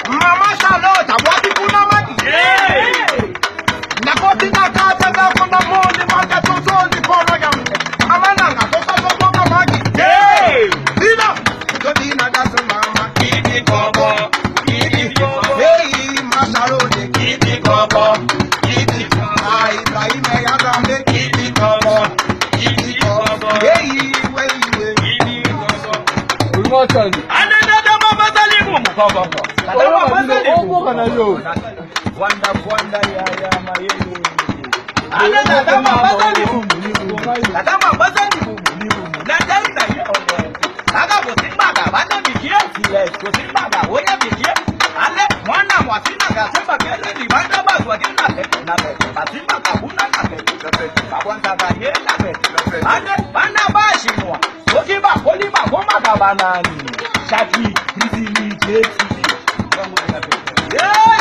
Mama Charlotte, what you put on money? Nakoti na kata na kuna moni manga tozozi pona gamu. Amananga toka toka magi. Dina, Dina dasa mama. Kidi kobo. Hey, Masharode. Kidi kobo. Ai, Ibrahim ya gambe. Kidi kobo. Hey, wey. Another mama salimu kobo. Wanda ya mayeni. Another mama salimu. Kama basani na tanda hiyo. Aga bosimbaga bana bikia sile. Bosimbaga wonya bikia. Ale mwana mwasina kasema kele ni banda bazwa dina na basimbaga kuna na babwanda gaye na ane bana bashi mwa. Okiba poliba goma kabanani. Shaki hizi ni jeti. Yeah.